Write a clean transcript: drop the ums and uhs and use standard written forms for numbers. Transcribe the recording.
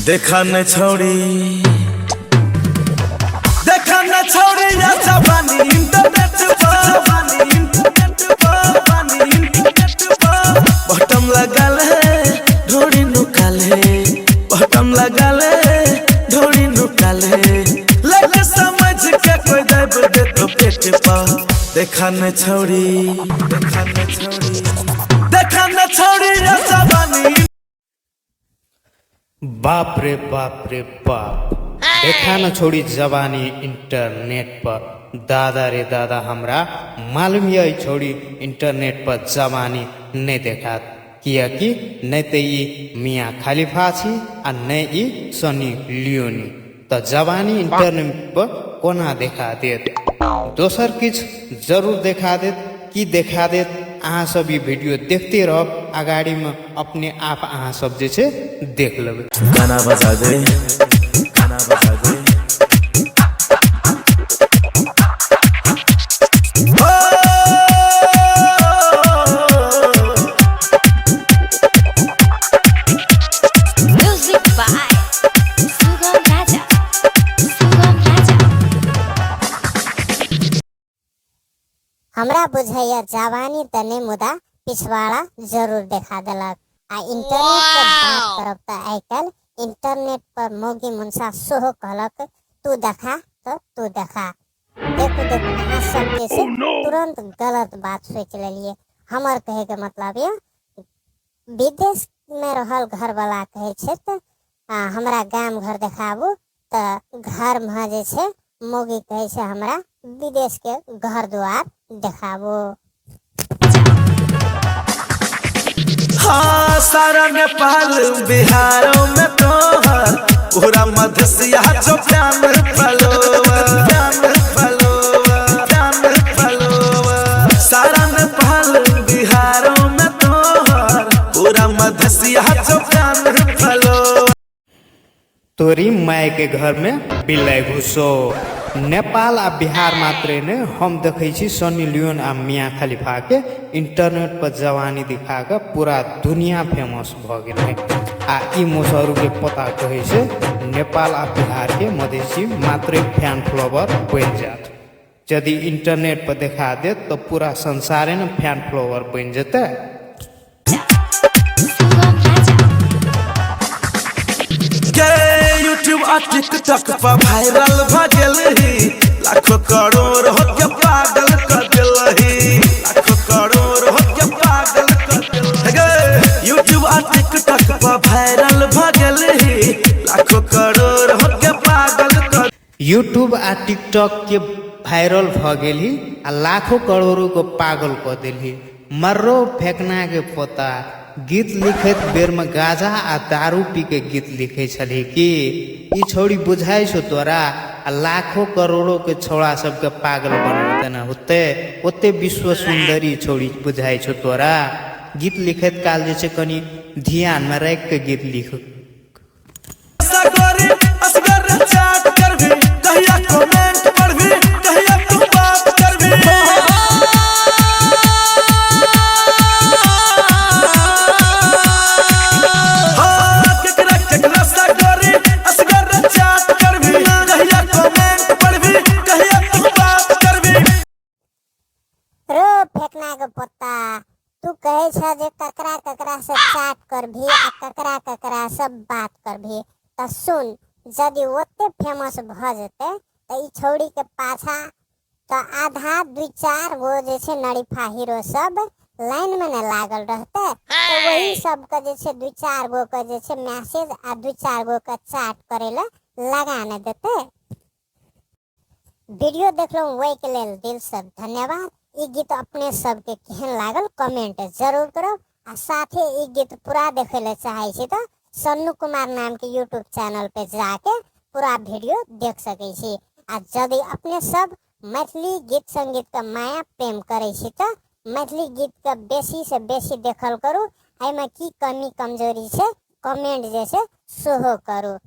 देखा न छोड़ी या जवानी इंटरनेट पर बटम लगा ले ढोड़ी नुकाले बटम लगा ले ढोड़ी नुकाले लगे समझ के कोई दब दे तो पेट पर देखा न छोड़ी या जवानी। बाप रे बाप देखा न छोड़ी जवानी इंटरनेट पर। दादा रे दादा हमरा मालूम यही छोड़ी इंटरनेट पर जवानी नहीं देखा किया कि नहीं तो ये मियाँ खलीफा छी आ नहीं ये सनी लियोनी तो जवानी इंटरनेट पर कोना देखा देत दोसर किछ जरूर देखा देत कि देखा देत। अहाँ सब ये वीडियो देखते रहो अगाड़ी में अपने आप अहाँ सब जे छे देख लेबे। गाना बजा दे Music by Sugam Raja. हमरा बुझाइया जवानी तने मुदा पिछवाड़ा जरूर देखा देलक। आ इंटरनेट पर बात करब त आइकाल इंटरनेट पर मोगी मुंसा सोहो कहलक तू देखा तो तू देखा। देखो अहाँ सब के से तुरंत गलत बात सोच लेलिए। हमर कहे के मतलब ये विदेश में रहल घर वाला कहे छे त हमरा गाम घर देखाबू त घर में जे छे मोगी कहे छे हमरा विदेश के घर द्वार देखाबो। हाँ सारा नेपाल बिहारों में तो पूरा मधेसिया जो प्यान फलोवर सारा नेपाल बिहारों में तो पूरा मधेसिया जो प्यान फलोवर। तोरी माय के घर में बिलाई घुसो। नेपाल आ बिहार मात्रे ने हम देखे छी सनी लियोन आ मियाँ खलीफा के इंटरनेट पर जवानी दिखा के पूरा दुनिया फेमस भ गेल। आ ई मोसरू के पता कहे से नेपाल आ बिहार के मधेसी मात्रे फैन फॉलोवर बन जात। यदि इंटरनेट पर दिखा दे तो पूरा संसारे ने फैन फॉलोवर बन जेते। यूट्यूब आ टिकटॉक पर वायरल भ गेल ही लाखों करोड़ हो के पागल कर दिल ही लाखों करोड़ हो के पागल कर दिल यूट्यूब आ टिकटॉक पर वायरल भ गेल ही लाखों करोड़ हो के पागल कर। यूट्यूब आ टिकटॉक के वायरल भ गेली आ लाखों करोड़ों को पागल कर दिली। मर्रो फेंकना के पोता गीत लिखत बेर में गाजा आ दारू पी के गीत लिखे छली कि ई छोड़ी बुझाई छो तोरा। आ लाखों करोड़ों के छोड़ा सबके पागल बनते ना होते ओते विश्व सुंदरी छोड़ी बुझाई छो तोरा। गीत लिखत काल जे छे कनी ध्यान में रख के गीत लिख। फेंकना के पत्ता तू कहे छा जे ककरा से चाट कर भी आ ककरा से बात कर भी त सुन यदि ओते फेमस भ जते त ई छौड़ी के पाछा त आधा 2-4 गो जे छे नड़ीफा हीरो सब लाइन में न लागल रहते तो वही सब के जे छे 2-4 गो के जे छे मैसेज आ 2-4 गो के चाट करेला लगा न देते। वीडियो देखलो वही के लेल दिल से धन्यवाद। ई गीत अपने सबके केहन लागल कमेंट जरूर करो। आ साथे ई गीत पूरा देखे ले चाहे छी तो सन्नू कुमार नाम के यूट्यूब चैनल पे जाके पूरा वीडियो देख सके छी। आ यदि अपने सब मैथिली गीत संगीत का माया प्रेम करे छी तो मैथिली गीत का बेसी से बेसी देखल करू। एमे की कमी कमजोरी छे कमेंट जैसे सोहो करू।